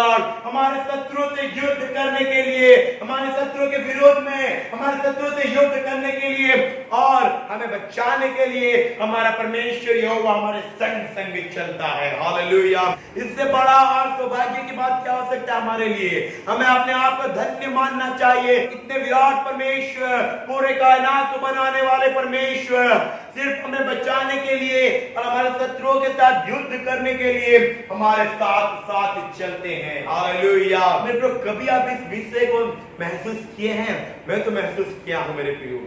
Lord, हमारे शत्रु से युद्ध करने के लिए, हमारे शत्रु के विरोध में, हमारे शत्रु से युद्ध करने के लिए और हमें बचाने के लिए हमारा परमेश्वर यहोवा हमारे संग संग चलता है। हालेलुया। इससे बड़ा और सौभाग्य की बात क्या हो सकता है हमारे लिए? हमें अपने आप को धन्य मानना चाहिए। इतने विराट परमेश्वर, पूरे कायनात को बनाने वाले परमेश्वर सिर्फ हमें बचाने के लिए और हमारे शत्रुओं के साथ युद्ध करने के लिए हमारे साथ साथ चलते हैं। हालेलुया। मेरे प्रियो, कभी आप इस विषय को महसूस किए हैं? मैं तो महसूस किया हूं मेरे प्रियो।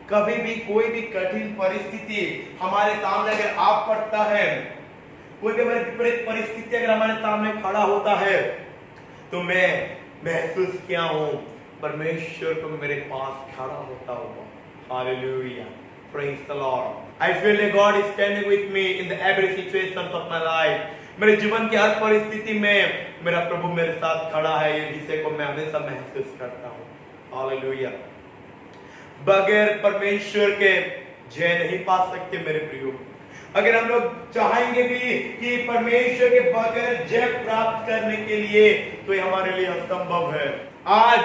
कभी भी कोई भी कठिन परिस्थिति हमारे सामने अगर आ पड़ता है, कोई भी विपरीत परिस्थिति अगर हमारे सामने खड़ा होता है, तो मैं महसूस किया हूं परमेश्वर को मेरे पास खड़ा होता हुआ। Hallelujah. Praise the Lord. I feel that God is standing with me in the every situations of my life. मेरे जीवन की हर परिस्थिति में मेरा प्रभु मेरे साथ खड़ा है, ये विषय को मैं हमेशा महसूस करता हूँ। हालेलुया। बगैर परमेश्वर के जय नहीं पा सकते मेरे प्रियो। अगर हम लोग चाहेंगे भी कि परमेश्वर के बगैर जय प्राप्त करने के लिए, तो ये हमारे लिए असंभव है। आज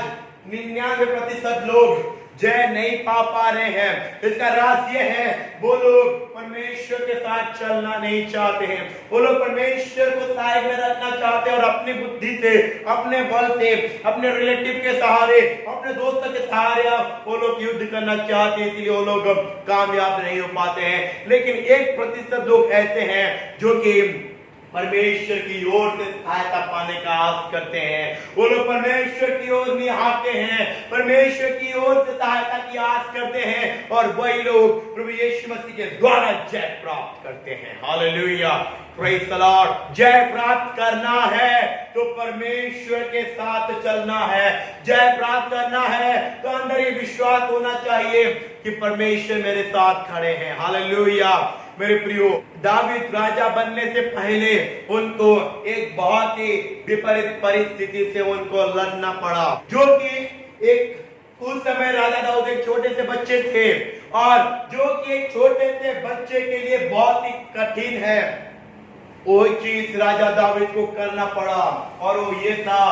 99% लोग जय नहीं पा रहे हैं। इसका राज यह है, वो लोग परमेश्वर के साथ चलना नहीं चाहते हैं। वो लोग परमेश्वर को साइड में रखना चाहते हैं और अपनी बुद्धि से, अपने बल से, अपने रिलेटिव के सहारे, अपने दोस्तों के सहारे वो लोग युद्ध करना चाहते हैं, इसलिए वो लोग कामयाब नहीं हो पाते हैं। लेकिन 1% लोग ऐसे हैं जो कि परमेश्वर की ओर से सहायता पाने का आस करते हैं। वो लोग परमेश्वर की ओर निहारते हैं, परमेश्वर की ओर से सहायता की आस करते हैं और वही लोग प्रभु यीशु मसीह के द्वारा जय प्राप्त करते हैं। हालेलुया। Praise the Lord. जय प्राप्त करना है तो परमेश्वर के साथ चलना है। जय प्राप्त करना है तो अंदर ये विश्वास होना चाहिए कि परमेश्वर मेरे साथ खड़े हैं। हालेलुया। मेरे प्रियो, दावीद राजा बनने से पहले उनको एक बहुत ही विपरीत परिस्थिति से उनको लड़ना पड़ा, जो कि एक उस समय राजा दाऊद एक छोटे से बच्चे थे और जो कि एक छोटे से बच्चे के लिए बहुत ही कठिन है। वो चीज राजा दाऊद को करना पड़ा और वो ये था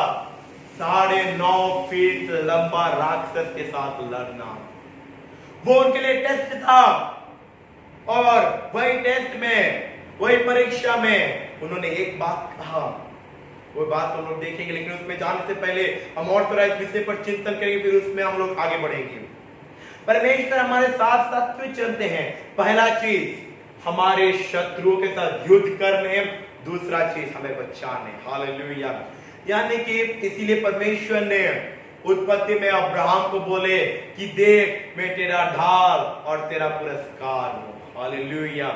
9.5 फीट लंबा राक्षस के साथ लड़ना। वो उनके लिए टेस्ट था और वही टेस्ट में, वही परीक्षा में उन्होंने एक बात कहा। वो बात हम लोग देखेंगे, लेकिन उसमें जाने से पहले हम और थोड़ा इस विषय पर चिंतन करेंगे, फिर उसमें हम लोग आगे बढ़ेंगे। परमेश्वर हमारे साथ साथ क्यों चलते हैं? पहला चीज हमारे शत्रुओं के साथ युद्ध करने, दूसरा चीज हमें बचाने। हालेलुया। यानी कि इसीलिए परमेश्वर ने उत्पत्ति में अब्राहम को बोले कि देख, मैं तेरा ढाल और तेरा पुरस्कार हूं। हालेलुया।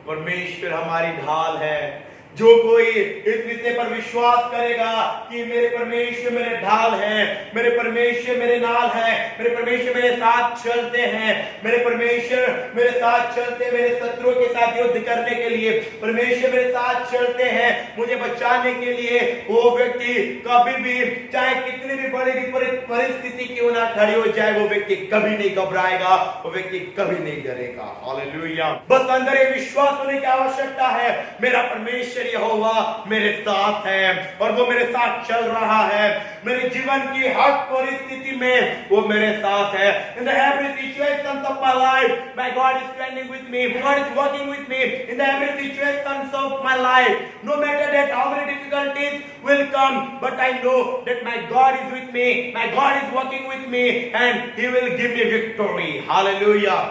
परमेश्वर हमारी ढाल है। जो कोई इस विषय पर विश्वास करेगा कि मेरे परमेश्वर मेरे ढाल है, मेरे परमेश्वर मेरे नाल है, मेरे परमेश्वर मेरे साथ चलते हैं, मेरे परमेश्वर मेरे साथ चलते, मेरे शत्रुओं के साथ युद्ध करने के लिए परमेश्वर मेरे साथ चलते हैं, मुझे बचाने के लिए, वो व्यक्ति कभी भी, चाहे कितनी भी बड़ी विपरीत परिस्थिति क्यों ना खड़ी हो जाए, वो व्यक्ति कभी नहीं घबराएगा, वो व्यक्ति कभी नहीं डरेगा। हालेलुया। बस अंदर ये विश्वास होने की आवश्यकता है, मेरा परमेश्वर यहोवा मेरे साथ है और वो मेरे साथ चल रहा है। मेरे जीवन की हर परिस्थिति में वो मेरे साथ है। In the every situations of my life, my God is standing with me. God is working with me in the every situations of my life. No matter that how many difficulties will come, but I know that my God is with me. My God is working with me, and He will give me victory. Hallelujah.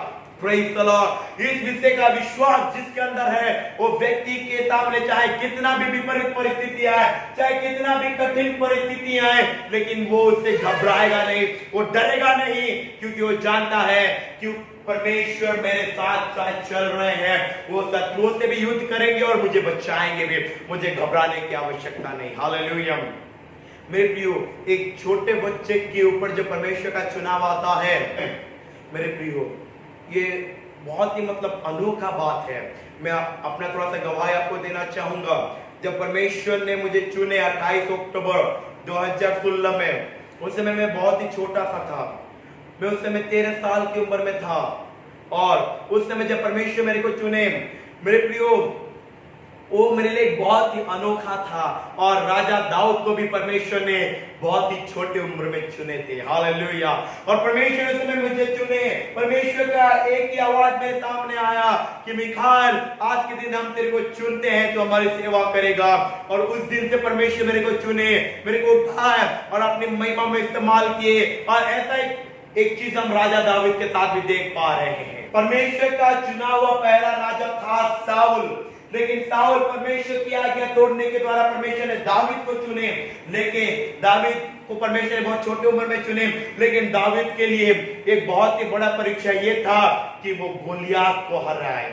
Praise the Lord। इस विषय का विश्वास जिसके अंदर है, वो व्यक्ति के सामने चाहे कितना भी विपरीत परिस्थिति आए, चाहे कितना भी कठिन परिस्थिति आए, लेकिन वो उससे घबराएगा नहीं, वो डरेगा नहीं, क्योंकि वो जानता है कि परमेश्वर मेरे साथ साथ चल रहे हैं। वो शत्रुओं से भी युद्ध करेंगे और मुझे बचाएंगे भी, मुझे घबराने की आवश्यकता नहीं। हालेलुया। मेरे प्रियो, एक छोटे बच्चे के ऊपर जब परमेश्वर का चुनाव आता है, मेरे प्रियो, ये बहुत ही अनोखा बात है। मैं अपना थोड़ा सा गवाही आपको देना चाहूंगा। जब परमेश्वर ने मुझे चुने 28 अक्टूबर 2016 में, उस समय मैं बहुत ही छोटा सा था। मैं उस समय 13 साल की उम्र में था और उस समय जब परमेश्वर मेरे को चुने, मेरे प्रियो, वो मेरे लिए बहुत ही अनोखा था। और राजा दाऊद को भी परमेश्वर ने बहुत ही छोटे उम्र में चुने थे। हालेलुया। और परमेश्वर ने उसमें मुझे चुने। परमेश्वर का एक ही आवाज मेरे सामने आया कि मिखाइल, आज के दिन हम तेरे को चुनते हैं, तो हमारी सेवा करेगा। और उस दिन से परमेश्वर मेरे को चुने, मेरे को उठाया और अपनी महिमा में इस्तेमाल किए। और ऐसा एक चीज हम राजा दाऊद के साथ भी देख पा रहे हैं। परमेश्वर का चुना हुआ पहला राजा था साउल, लेकिन साउल परमेश्वर की आज्ञा तोड़ने के द्वारा परमेश्वर ने दाऊद को चुने। लेकिन दाऊद को परमेश्वर ने बहुत छोटी उम्र में चुने, लेकिन दाऊद के लिए एक बहुत ही बड़ा परीक्षा ये था कि वो गोलियत को हराए,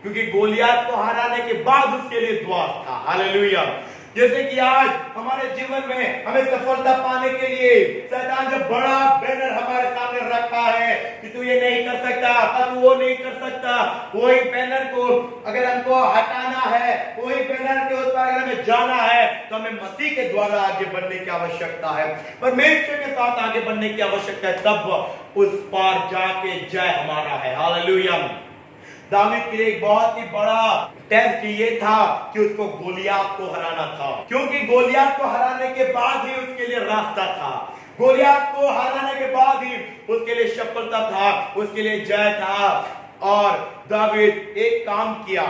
क्योंकि गोलियत को हराने के बाद उसके लिए दुआ था। हालेलुया। जैसे कि आज हमारे जीवन में हमें सफलता पाने के लिए शैतान जो बड़ा बैनर हमारे सामने रखा है कि तू ये नहीं कर सकता, तू वो नहीं कर सकता, वही बैनर को अगर हमको हटाना है, वही बैनर के उस पर अगर हमें जाना है, तो हमें मसीह के द्वारा आगे बढ़ने की आवश्यकता है, परमेश्वर के साथ आगे बढ़ने की आवश्यकता है, तब उस पार जाके जय हमारा है। हालेलुया। दाऊद के लिए एक बहुत ही बड़ा टेस्ट ये था कि उसको गोलियत को हराना था, क्योंकि गोलियत को हराने के बाद ही उसके लिए रास्ता था। गोलियत को हराने के बाद ही उसके लिए सफलता था, उसके लिए जय था। और दाऊद एक काम किया,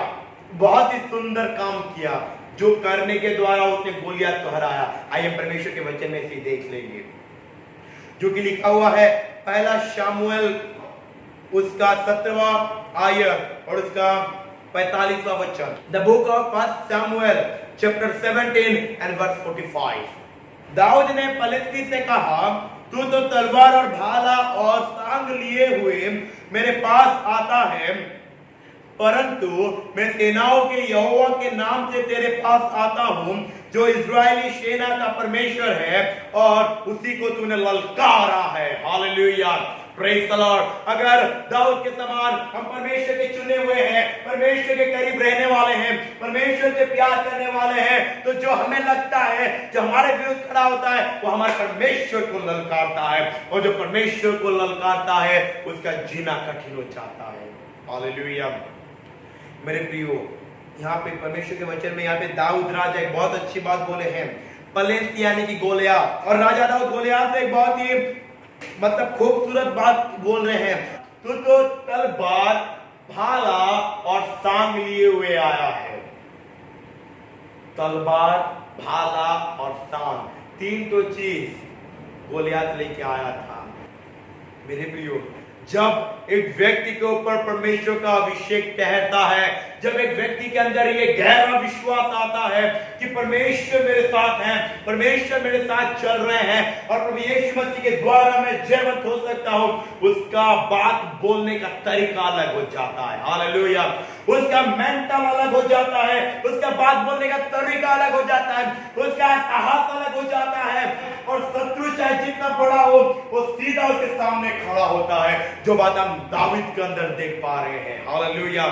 बहुत ही सुंदर काम किया, जो करने के द्वारा उसने गोलियत को हराया। आइए परमेश्वर के वचन में इसे देख लेंगे, जो कि लिखा हुआ है पहला शमूएल उसका 17वां आयत और उसका 45वां वचन। द बुक ऑफ फर्स्ट शमूएल चैप्टर 17 एंड वर्स 45। दाऊद ने पलिश्ती से कहा, तू तो तलवार और भाला और सांग लिए हुए मेरे पास आता है, परंतु मैं सेनाओं के यहोवा के नाम से तेरे पास आता हूं, जो इज़राइली सेना का परमेश्वर है, और उसी को तूने ललकारा है। हालेलुया। Praise the Lord. अगर दाऊद के समान हम परमेश्वर के चुने हुए हैं, परमेश्वर के करीब रहने वाले हैं, परमेश्वर से प्यार करने वाले हैं, तो जो हमें लगता है, जो हमारे विरुद्ध खड़ा होता है, वो हमारे परमेश्वर को ललकारता है, और जो परमेश्वर को ललकारता है उसका जीना कठिन हो जाता है। हालेलुया। मेरे प्रियो, यहाँ पे परमेश्वर के वचन में यहाँ पे दाऊद राजा एक बहुत अच्छी बात बोले हैं, पलिश्ती यानी कि गोलियत। और राजा दाऊद गोलियत से एक बहुत ही मतलब खूबसूरत बात बोल रहे हैं, तू तो तलवार, भाला और सांग लिए हुए आया है। तलवार, भाला और सांग, तीन तो चीज गोलियत लेके आया था। मेरे प्रियो, जब एक व्यक्ति के ऊपर परमेश्वर का अभिषेक ठहरता है, जब एक व्यक्ति के अंदर ये गहरा विश्वास आता है कि परमेश्वर मेरे साथ हैं, परमेश्वर मेरे साथ चल रहे हैं, और प्रभु यीशु मसीह के द्वारा मैं जयवंत हो सकता हूं, उसका बात बोलने का तरीका अलग हो जाता है। हालेलुया। उसका मेंटल अलग हो जाता है, उसका बात बोलने का तरीका अलग हो जाता है, उसका साहस अलग हो जाता है, और शत्रु चाहे जितना बड़ा हो, वो सीधा उसके सामने खड़ा होता है, जो बात हम दाऊद के अंदर देख पा रहे हैं। हालेलुया।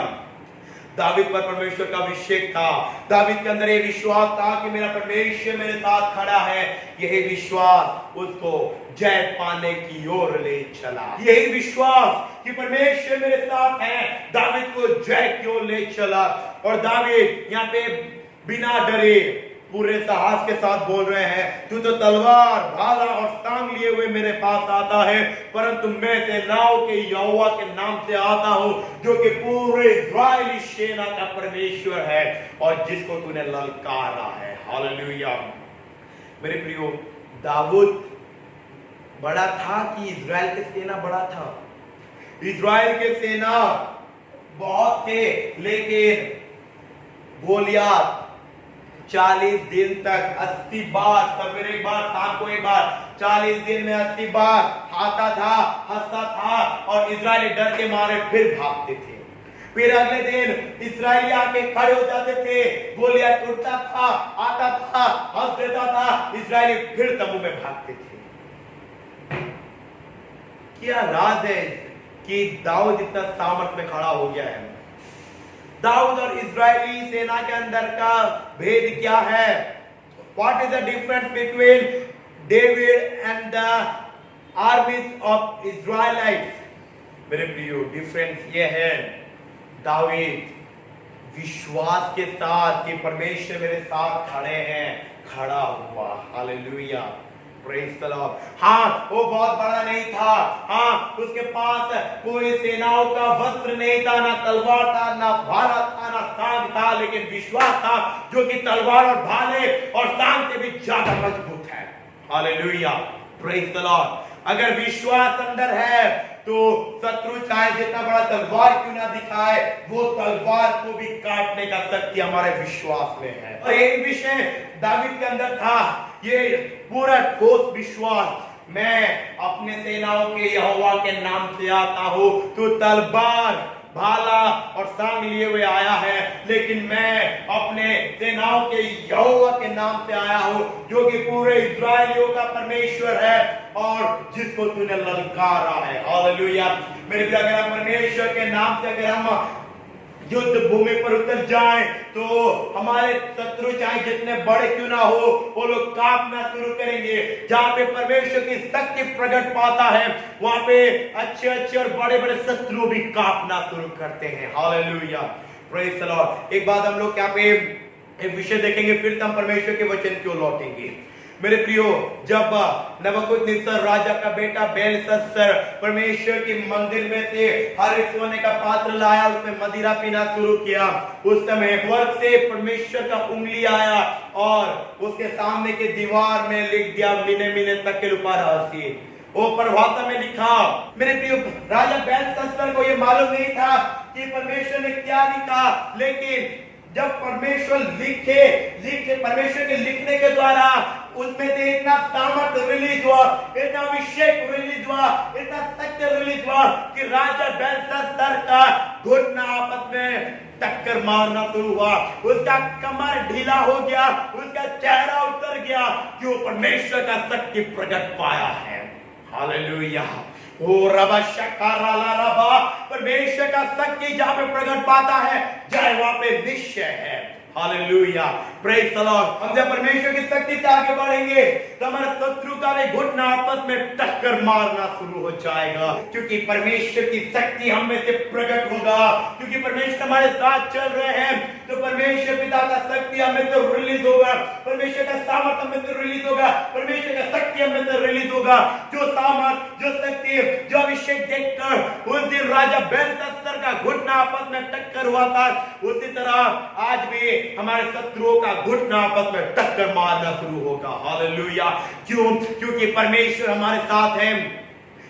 दाऊद पर परमेश्वर का अभिषेक था, दाऊद के अंदर ये विश्वास था कि मेरा परमेश्वर मेरे साथ खड़ा है। यही विश्वास उसको जय पाने की ओर ले चला। यही विश्वास कि परमेश्वर मेरे साथ है, दाऊद को जय की ओर ले चला। और दाऊद यहाँ पे बिना डरे पूरे साहस के साथ बोल रहे हैं, तू तो तलवार, भाला और सांग लिए हुए मेरे पास आता है, परंतु मैं सेनाओं के यहोवा के नाम से आता हूं, जो कि पूरे इज़राइली सेना का परमेश्वर है, और जिसको तूने ललकारा है। हालेलुया। मेरे प्रियो, दाऊद बड़ा था कि इज़राइल की सेना बड़ा था? इज़राइल के सेना बहुत थे, लेकिन गोलियत 40 दिन तक 80 बार, सवेरे एक बार, शाम को एक बार, 40 दिन में 80 बार आता था, हंसता था, और इज़राइली डर के मारे फिर भागते थे। फिर अगले दिन इज़राइली आके खड़े हो जाते थे, गोलियत उठता था, आता था, हंस देता था, इज़राइली फिर तंबू में भागते थे। क्या राज है कि दाऊद इतना सामर्थ में खड़ा हो गया है? दाऊद और इज़राइली सेना के अंदर का भेद क्या है? What is the difference between David and the armies of Israelites? मेरे प्रियो, डिफरेंस ये है, दाऊद विश्वास के साथ कि परमेश्वर मेरे साथ खड़े हैं, खड़ा हुआ। Hallelujah, praise the Lord. हाँ, वो बहुत बड़ा नहीं था। हाँ, उसके पास कोई सेनाओं का वस्त्र नहीं था, ना तलवार था, ना भाला था, ना सांग था, लेकिन विश्वास था जो कि तलवार और भाले और सांग से भी ज्यादा मजबूत है। Hallelujah, praise the Lord. अगर विश्वास अंदर है तो शत्रु चाहे जितना बड़ा तलवार क्यों ना दिखाए, वो तलवार को भी काटने का शक्ति हमारे विश्वास में है। और एक विषय दावीद के अंदर था, ये पूरा ठोस विश्वास, मैं अपने सेनाओं के यहोवा के नाम से आता हूं। तो तलवार, भाला और सांग लिए हुए आया है, लेकिन मैं अपने सेनाओं के यहोवा के नाम से आया हूं, जो कि पूरे इस्राएलियों का परमेश्वर है और जिसको तूने ललकारा है। हालेलुया। मेरे प्रिय, अगर हम परमेश्वर के नाम से अगर हम युद्ध भूमि पर उतर जाएं तो हमारे शत्रु चाहे जितने बड़े क्यों ना हो, वो लोग कांपना शुरू करेंगे। जहां पे परमेश्वर की शक्ति प्रकट पाता है, वहां पे अच्छे अच्छे और बड़े बड़े शत्रु भी कांपना शुरू करते हैं। Hallelujah, praise the Lord. एक बात हम लोग यहाँ पे एक विषय देखेंगे, फिर हम परमेश्वर के वचन क्यों लौटेंगे। मेरे प्रियो, जब नबूकदनेस्सर राजा का बेटा बेलशस्सर परमेश्वर के मंदिर में से हर एक सोने का पात्र लाया, उसमें मदिरा पीना शुरू किया, उस समय स्वर्ग से परमेश्वर का उंगली आया और उसके सामने के दीवार में लिख दिया, मिने मिने तक उपारासी। वो प्रभाषा में लिखा। मेरे प्रियो, राजा बेलशस्सर को ये मालूम नहीं था कि परमेश्वर ने क्या लिखा, लेकिन जब परमेश्वर लिखे परमेश्वर के लिखने के द्वारा उसमें से इतना सामर्थ रिलीज हुआ, इतना अभिषेक रिलीज हुआ, इतना सत्य रिलीज हुआ कि राजा बेलशस्सर का घुटना आपस में टक्कर मारना शुरू हुआ, उसका कमर ढीला हो गया, उसका चेहरा उतर गया, क्यों? परमेश्वर का शक्ति प्रकट पाया है। हालेलुया। ओ रबा शकारा ला रबा, परमेश्वर का शक्ति जहां पे प्रकट पाता है, जय वहां पे निश्चय है। Hallelujah, praise the Lord. हम जब परमेश्वर की शक्ति से आगे बढ़ेंगे तो हमारे शत्रु का भी घुटना आपस में टक्कर मारना शुरू हो जाएगा, क्योंकि परमेश्वर की शक्ति हम में से प्रकट होगा। क्योंकि परमेश्वर हमारे साथ चल रहे हैं तो परमेश्वर पिता का शक्ति हम में से रिलीज होगा, परमेश्वर का सामर्थ हम में से रिलीज होगा, परमेश्वर का शक्ति हम में से रिलीज होगा। जो सामर्थ, जो शक्ति, जो अभिषेक देखकर उस दिन राजा बेलशस्सर का घुटना आपस में टक्कर हुआ था, उसी तरह आज भी हमारे शत्रुओं का घुटना आपस में टक्कर मारना शुरू होगा। हालेलुया। क्यों? क्योंकि परमेश्वर हमारे साथ है,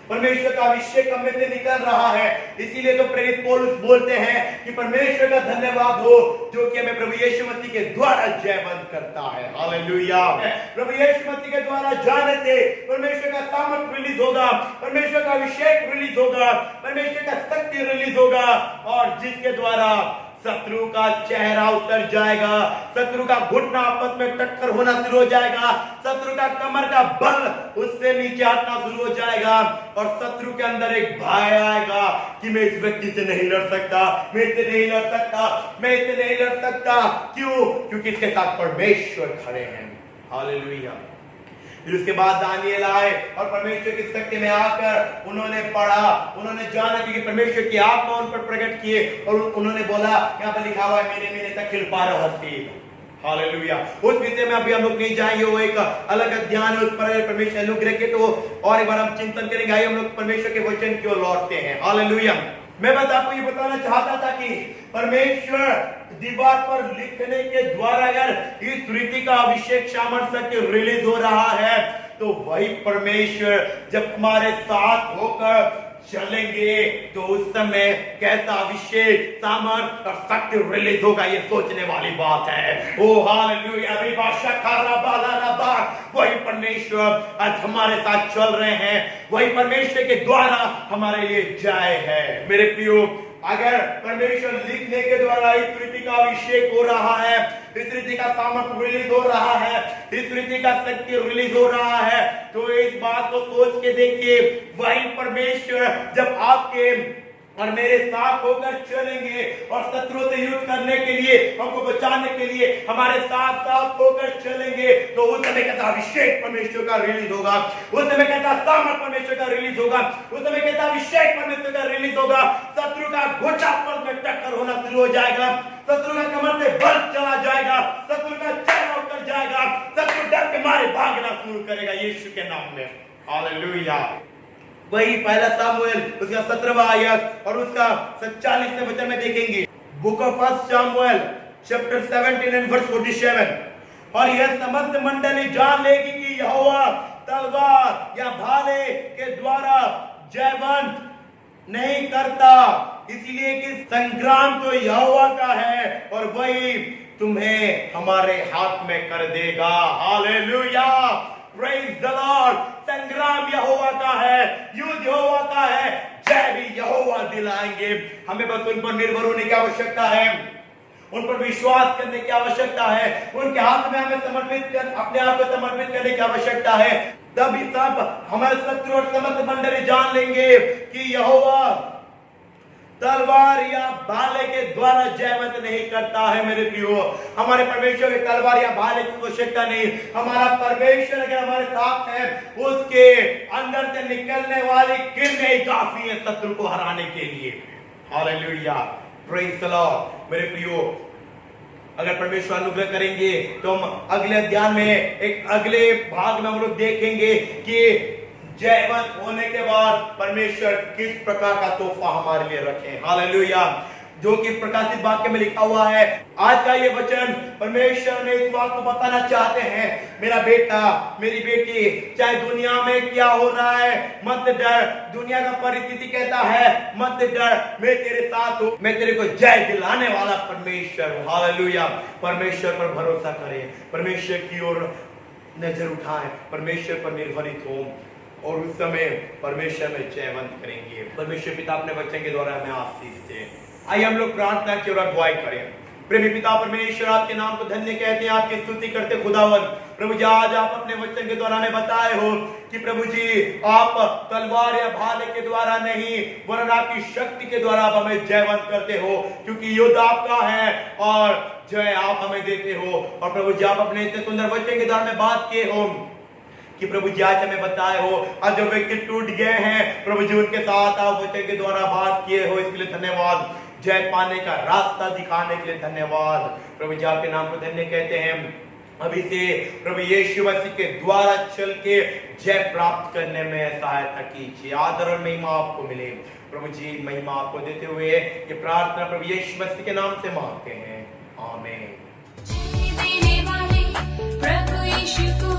परमेश्वर का अभिषेक हम में से निकल रहा है। इसीलिए तो प्रेरित पौलुस बोलते हैं कि परमेश्वर का धन्यवाद हो जो कि हमें प्रभु यीशु मसीह के द्वारा जयवंत करता है। हालेलुया। प्रभु यीशु मसीह के द्वारा जाने से परमेश्वर का सामर्थ रिलीज होगा, परमेश्वर का अभिषेक रिलीज होगा, परमेश्वर का शक्ति रिलीज होगा, और जिसके द्वारा शत्रु का चेहरा उतर जाएगा, शत्रु का घुटना आपस में टक्कर होना शुरू हो जाएगा, शत्रु का कमर का बल उससे नीचे हटना शुरू हो जाएगा, और शत्रु के अंदर एक भय आएगा कि मैं इस व्यक्ति से नहीं लड़ सकता, मैं इससे नहीं लड़ सकता, मैं इससे नहीं लड़ सकता। क्यों? क्योंकि इसके साथ परमेश्वर खड़े हैं। हालेलुया। फिर उसके बाद दानिएल आए और परमेश्वर की शक्ति में आकर उन्होंने पढ़ा, उन्होंने जाना कि परमेश्वर की आत्मा उन पर प्रकट किए, और उन्होंने बोला, यहाँ पर लिखा हुआ है, मेरे मेरे तक खिल पा रहा थी। हालेलुया। उस विषय में अभी हम लोग नहीं जाएंगे, वो एक अलग अध्ययन है, उस पर परमेश्वर अनुग्रह के तो और एक बार हम चिंतन करेंगे। आइए हम लोग परमेश्वर के वचन की ओर लौटते हैं। हालेलुया। मैं बस आपको ये बताना चाहता था कि परमेश्वर दीवार पर लिखने के द्वारा अगर इस रीति का अभिषेक सामर्थ्य रिलीज हो रहा है, तो वही परमेश्वर जब हमारे साथ होकर चलेंगे तो उस समय कैसा अभिषेक, सामर्थ और शक्ति रिलीज होगा, ये सोचने वाली बात है। ओ हालेलुया। वही परमेश्वर आज हमारे साथ चल रहे हैं, वही परमेश्वर के द्वारा हमारे लिए जय है। मेरे प्रियो, अगर परमेश्वर लिखने के द्वारा इस रीति का अभिषेक हो रहा है, इस रीति का सामर्थ रिलीज हो रहा है, इस रीति का शक्ति रिलीज हो रहा है, तो इस बात को सोच के देखिए, वही परमेश्वर जब आपके और मेरे साथ होकर चलेंगे और शत्रुओं से युद्ध करने के लिए, हमको बचाने के लिए हमारे साथ साथ होकर चलेंगे, तो उस समय कैसा अभिषेक परमेश्वर का रिलीज होगा, उस समय कैसा सामर्थ परमेश्वर का रिलीज होगा, उस समय कैसा अभिषेक परमेश्वर का रिलीज होगा। शत्रु का घोटा पर में टक्कर होना शुरू हो जाएगा, शत्रु का कमर से बल चला जाएगा, शत्रु का चेहरा उतर जाएगा, शत्रु डर के मारे भागना शुरू करेगा यीशु के नाम में। हालेलुया। वही पहला सामुएल उसका 17वां आयत और उसका 47वें वचन में देखेंगे। Book of first Samuel chapter 17 and verse 47। और यह समस्त मंडली जान लेगी कि यहोवा तलवार या भाले के द्वारा जयवंत नहीं करता, इसलिए कि संग्राम तो यहोवा का है और वही तुम्हें हमारे हाथ में कर देगा। Hallelujah, praise the Lord. संग्राम यहोवा का है, युद्ध यहोवा का है, जय भी यहोवा दिलाएंगे। हमें बस उन पर निर्भर होने की आवश्यकता है, उन पर विश्वास करने की आवश्यकता है, उनके हाथ में हमें अपने आप को समर्पित करने की आवश्यकता है। तभी सब हमारे शत्रु और समस्त मंडली जान लेंगे कि यहोवा तलवार या भाले के द्वारा जयवंत नहीं करता है। मेरे प्रियो, हमारे परमेश्वर के तलवार या भाले की आवश्यकता नहीं। हमारा परमेश्वर अगर हमारे साथ है, उसके अंदर से निकलने वाली किरणें ही काफी है शत्रु को हराने के लिए। Hallelujah, praise the Lord. मेरे प्रियो, अगर परमेश्वर अनुग्रह करेंगे तो हम अगले अध्याय में एक अगले भाग में हम लोग देखेंगे कि जयवंत होने के बाद परमेश्वर किस प्रकार का तोहफा हमारे लिए रखे। हालेलुया, जो कि प्रकाशित वाक्य में लिखा हुआ है। आज का ये वचन परमेश्वर में इस बात को बताना चाहते हैं, मेरा बेटा, मेरी बेटी, चाहे दुनिया में क्या हो रहा है मत डर। दुनिया का परिस्थिति कहता है मत डर, मैं तेरे साथ हूं, मैं तेरे को जय दिलाने वाला परमेश्वर हूं। हालेलुया, परमेश्वर पर भरोसा करें, परमेश्वर की ओर नजर उठाएं, परमेश्वर पर निर्भरित हो और उस समय परमेश्वर में जयवंत करेंगे। परमेश्वर पिता अपने वचन के द्वारा हमें आशीष दे। आइए हम लोग प्रार्थना की और अगुवाई करें। प्रेमी पिता परमेश्वर, आपके नाम को धन्य कहते हैं, आपकी स्तुति करते खुदावन। प्रभु जी, आज आप अपने वचन के द्वारा हमें बताए हो कि प्रभु जी आप तलवार या भाले के द्वारा नहीं वरन आपकी शक्ति के द्वारा आप हमें जयवंत करते हो, क्योंकि युद्ध आपका है और जय आप हमें देते हो। और प्रभु जी, आप अपने इतने सुंदर वचन के द्वारा में बात किए हो कि प्रभु जी आज हमें बताए हो, आज जो व्यक्ति टूट गए हैं प्रभु जी उनके साथ आप वचन के द्वारा बात किए हो, इसके लिए धन्यवाद। जय पाने का रास्ता दिखाने के लिए धन्यवाद। प्रभु जी, आपके नाम को धन्य कहते हैं। अभी से प्रभु यीशु मसीह के द्वारा चल के जय प्राप्त करने में सहायता कीजिए। आदर और महिमा आपको मिले। प्रभु जी, महिमा आपको देते हुए ये प्रार्थना प्रभु यीशु मसीह के नाम से मांगते हैं, आमीन। प्रभु यीशु को